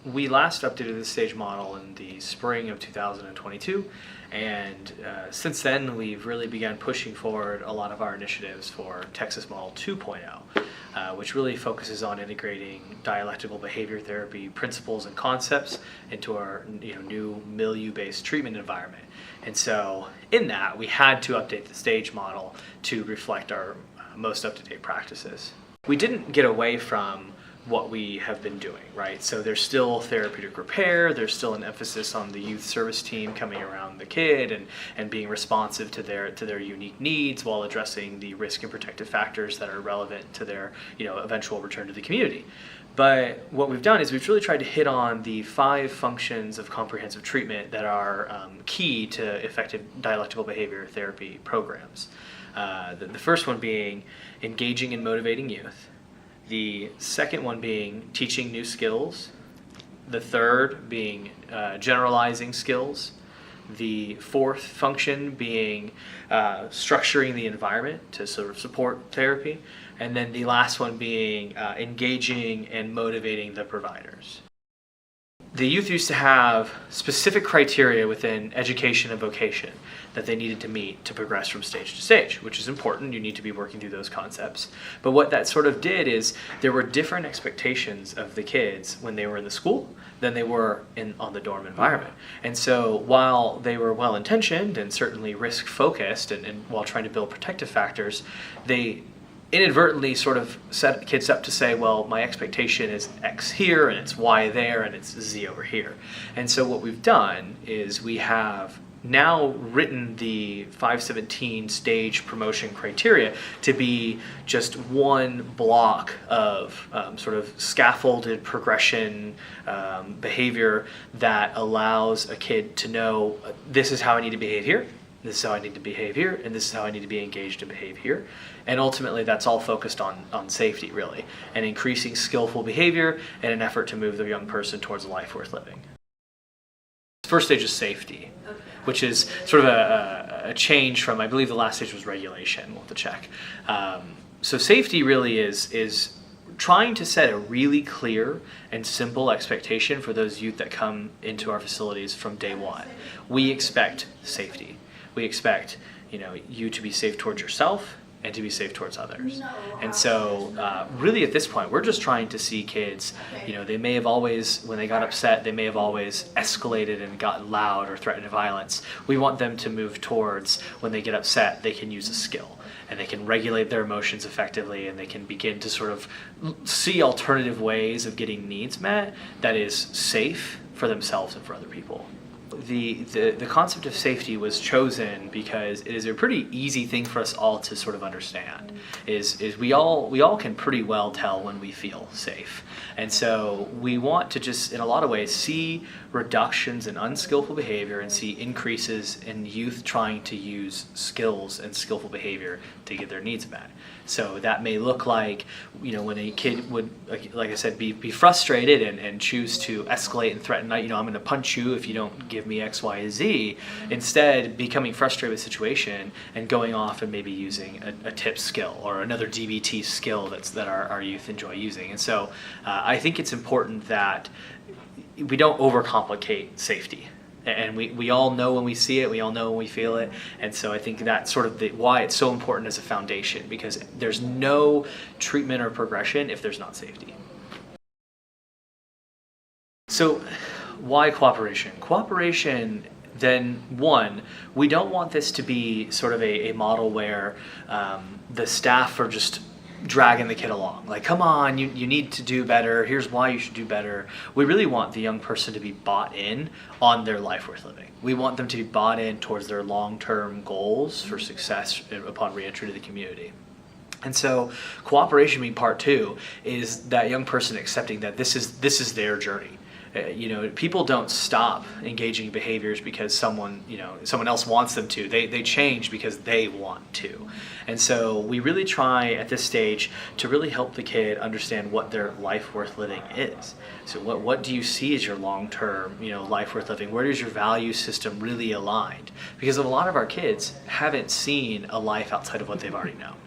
We last updated the stage model in the spring of 2022, and since then we've really begun pushing forward a lot of our initiatives for Texas Model 2.0, which really focuses on integrating dialectical behavior therapy principles and concepts into our new milieu-based treatment environment. And so in that, we had to update the stage model to reflect our most up-to-date practices. We didn't get away from what we have been doing, right? So there's still therapeutic repair, there's still an emphasis on the youth service team coming around the kid and being responsive to their unique needs while addressing the risk and protective factors that are relevant to their eventual return to the community. But what we've done is we've really tried to hit on the 5 functions of comprehensive treatment that are key to effective dialectical behavior therapy programs. The first one being engaging and motivating youth. The second one being teaching new skills. The third being generalizing skills. The fourth function being structuring the environment to sort of support therapy. And then the last one being engaging and motivating the providers. The youth used to have specific criteria within education and vocation that they needed to meet to progress from stage to stage, which is important. You need to be working through those concepts. But what that sort of did is there were different expectations of the kids when they were in the school than they were on the dorm environment. And so while they were well-intentioned and certainly risk-focused and while trying to build protective factors, they inadvertently sort of set kids up to say, well, my expectation is X here and it's Y there and it's Z over here. And so what we've done is we have now written the 517 stage promotion criteria to be just one block of sort of scaffolded progression behavior that allows a kid to know this is how I need to behave here, this is how I need to behave here, and this is how I need to be engaged and behave here. And ultimately that's all focused on safety really, and increasing skillful behavior in an effort to move the young person towards a life worth living. First stage is safety, which is sort of a change from, I believe the last stage was regulation. We'll have to check. So safety really is trying to set a really clear and simple expectation for those youth that come into our facilities from day one. We expect safety. We expect you to be safe towards yourself and to be safe towards others. And so really at this point, we're just trying to see kids, they may have always, when they got upset, they may have always escalated and gotten loud or threatened violence. We want them to move towards, when they get upset, they can use a skill and they can regulate their emotions effectively and they can begin to sort of see alternative ways of getting needs met that is safe for themselves and for other people. The concept of safety was chosen because it is a pretty easy thing for us all to sort of understand. Is we all can pretty well tell when we feel safe. And so we want to just, in a lot of ways, see reductions in unskillful behavior and see increases in youth trying to use skills and skillful behavior to get their needs met. So that may look like, when a kid would, like I said, be frustrated and choose to escalate and threaten, I'm going to punch you if you don't give me X, Y, Z. Instead, becoming frustrated with the situation and going off and maybe using a tip skill or another DBT skill that our youth enjoy using. And so I think it's important that we don't overcomplicate safety. And we all know when we see it, we all know when we feel it. And so I think that's sort of why it's so important as a foundation, because there's no treatment or progression if there's not safety. So why cooperation? Cooperation, then, one, we don't want this to be sort of a model where the staff are just dragging the kid along. Like, come on, you need to do better. Here's why you should do better. We really want the young person to be bought in on their life worth living. We want them to be bought in towards their long-term goals for success upon reentry to the community. And so cooperation being part 2 is that young person accepting that this is their journey. People don't stop engaging behaviors because someone else wants them to. They change because they want to. And so we really try at this stage to really help the kid understand what their life worth living is. So what do you see as your long-term, life worth living? Where does your value system really aligned? Because a lot of our kids haven't seen a life outside of what they've already known.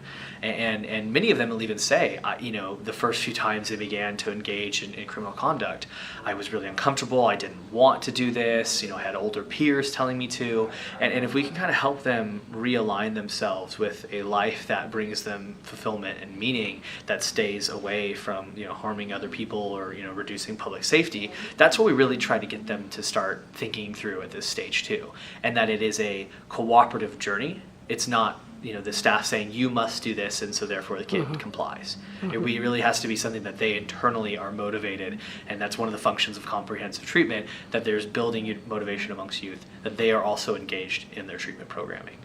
And many of them will even say, the first few times they began to engage in criminal conduct, I was really uncomfortable, I didn't want to do this, I had older peers telling me to, and if we can kind of help them realign themselves with a life that brings them fulfillment and meaning, that stays away from harming other people or reducing public safety, that's what we really try to get them to start thinking through at this stage too, and that it is a cooperative journey. It's not the staff saying you must do this and so therefore the kid complies. It really has to be something that they internally are motivated, and that's one of the functions of comprehensive treatment, that there's building motivation amongst youth, that they are also engaged in their treatment programming.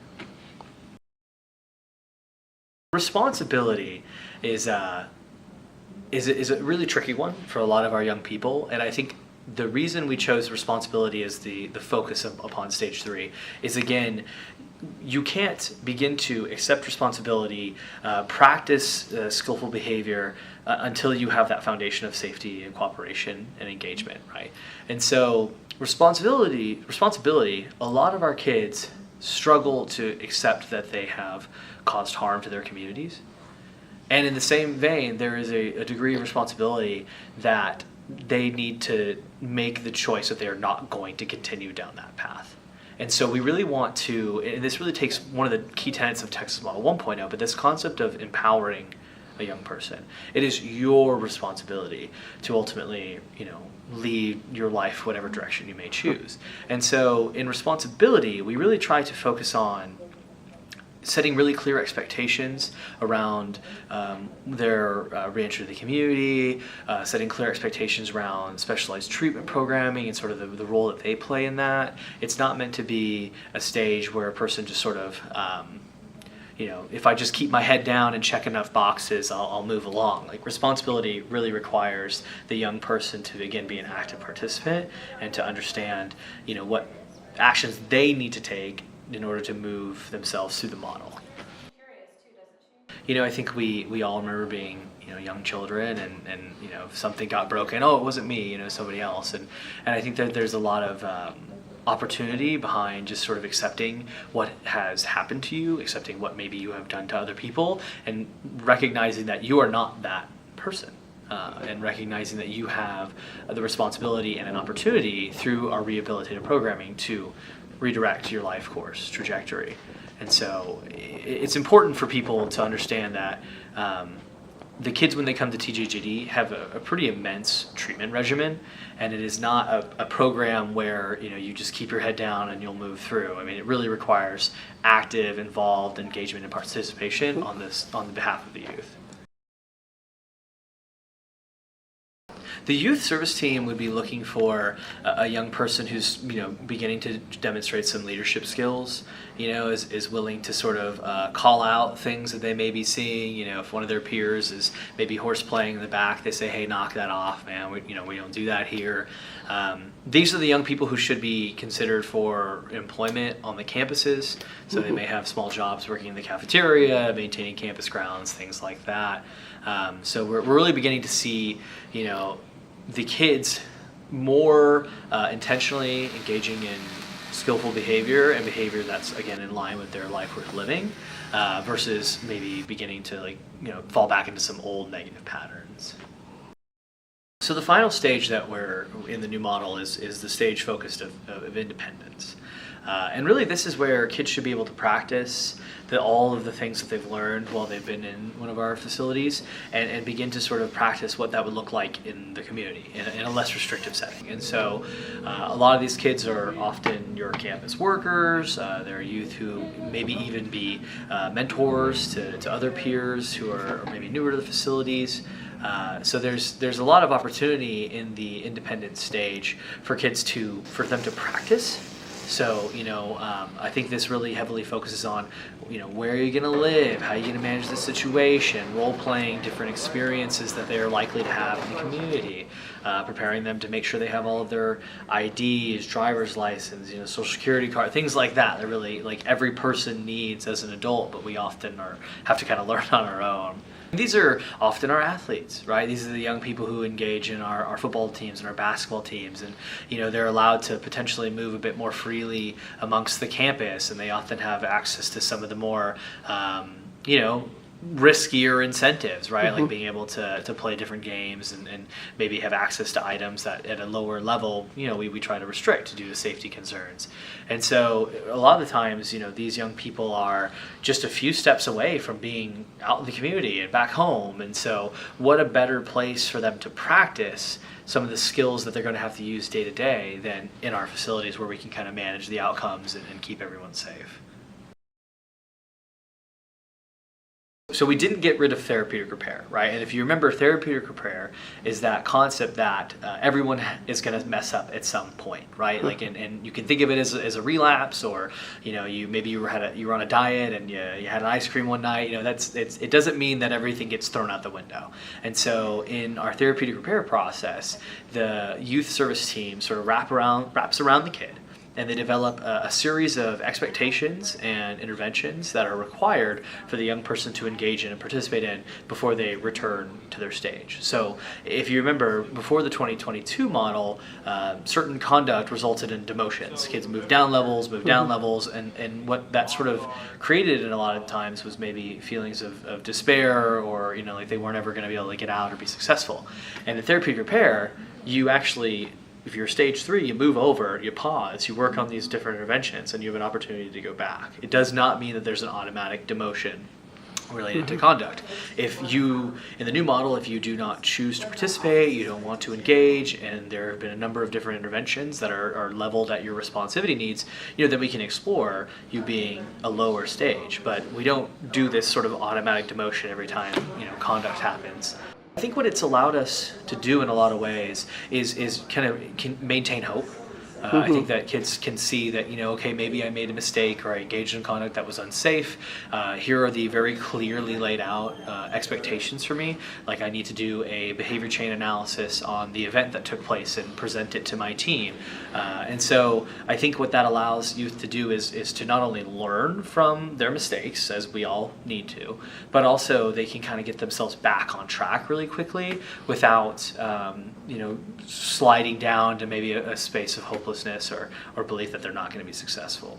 Responsibility is a really tricky one for a lot of our young people, and I think the reason we chose responsibility as the focus upon stage 3 is, again, you can't begin to accept responsibility, practice skillful behavior until you have that foundation of safety and cooperation and engagement, right? And so responsibility, a lot of our kids struggle to accept that they have caused harm to their communities. And in the same vein, there is a degree of responsibility that they need to make the choice that they are not going to continue down that path. And so we really want to, and this really takes one of the key tenets of Texas Model 1.0, but this concept of empowering a young person. It is your responsibility to ultimately, lead your life whatever direction you may choose. And so in responsibility, we really try to focus on setting really clear expectations around their re-entry to the community, setting clear expectations around specialized treatment programming and sort of the role that they play in that. It's not meant to be a stage where a person just sort of, if I just keep my head down and check enough boxes, I'll move along. Like, responsibility really requires the young person to, again, be an active participant and to understand, what actions they need to take in order to move themselves through the model. I think we all remember being young children and if something got broken, it wasn't me, somebody else, and I think that there's a lot of opportunity behind just sort of accepting what has happened to you, accepting what maybe you have done to other people, and recognizing that you are not that person. And recognizing that you have the responsibility and an opportunity through our rehabilitative programming to redirect your life course trajectory. And so it's important for people to understand that the kids, when they come to TJJD, have a pretty immense treatment regimen, and it is not a program where you just keep your head down and you'll move through. I mean, it really requires active, involved engagement and participation on the behalf of the youth. The youth service team would be looking for a young person who's beginning to demonstrate some leadership skills, is willing to sort of call out things that they may be seeing. If one of their peers is maybe horseplaying in the back, they say, hey, knock that off, man, we don't do that here. These are the young people who should be considered for employment on the campuses, so they may have small jobs working in the cafeteria, maintaining campus grounds, things like that. So we're really beginning to see, the kids more intentionally engaging in skillful behavior and behavior that's, again, in line with their life worth living, versus maybe beginning to fall back into some old negative patterns. So the final stage that we're in the new model is the stage focused of independence. And really, this is where kids should be able to practice all of the things that they've learned while they've been in one of our facilities, and begin to sort of practice what that would look like in the community in a less restrictive setting. And so a lot of these kids are often your campus workers. They're youth who maybe even be mentors to other peers who are maybe newer to the facilities. So there's a lot of opportunity in the independent stage for kids for them to practice. So, I think this really heavily focuses on, where are you going to live, how are you going to manage the situation, role-playing different experiences that they're likely to have in the community, preparing them to make sure they have all of their IDs, driver's license, social security card, things like that. They're really, every person needs as an adult, but we often have to kind of learn on our own. These are often our athletes, right? These are the young people who engage in our football teams and our basketball teams, and they're allowed to potentially move a bit more freely amongst the campus, and they often have access to some of the more riskier incentives, right? Mm-hmm. Like being able to play different games and maybe have access to items that at a lower level, we try to restrict due to safety concerns. And so a lot of the times, these young people are just a few steps away from being out in the community and back home. And so what a better place for them to practice some of the skills that they're going to have to use day to day than in our facilities where we can kind of manage the outcomes and keep everyone safe. So we didn't get rid of therapeutic repair, right? And if you remember, therapeutic repair is that concept that everyone is going to mess up at some point, right? Like, and you can think of it as a relapse, or you were on a diet and you had an ice cream one night. It doesn't mean that everything gets thrown out the window. And so in our therapeutic repair process, the youth service team sort of wraps around the kid. And they develop a series of expectations and interventions that are required for the young person to engage in and participate in before they return to their stage. So if you remember, before the 2022 model, certain conduct resulted in demotions. Kids moved down levels, and what that sort of created in a lot of times was maybe feelings of despair, or like they weren't ever going to be able to get out or be successful. And in therapeutic repair, you actually, if you're stage 3, you move over, you pause, you work on these different interventions, and you have an opportunity to go back. It does not mean that there's an automatic demotion related to conduct. If you, in the new model, if you do not choose to participate, you don't want to engage, and there have been a number of different interventions that are leveled at your responsivity needs, then we can explore you being a lower stage. But we don't do this sort of automatic demotion every time, conduct happens. I think what it's allowed us to do in a lot of ways is can maintain hope. I think that kids can see that, okay, maybe I made a mistake or I engaged in conduct that was unsafe. Here are the very clearly laid out expectations for me. Like, I need to do a behavior chain analysis on the event that took place and present it to my team. And so I think what that allows youth to do is to not only learn from their mistakes, as we all need to, but also they can kind of get themselves back on track really quickly without, sliding down to maybe a space of hopelessness or belief that they're not going to be successful.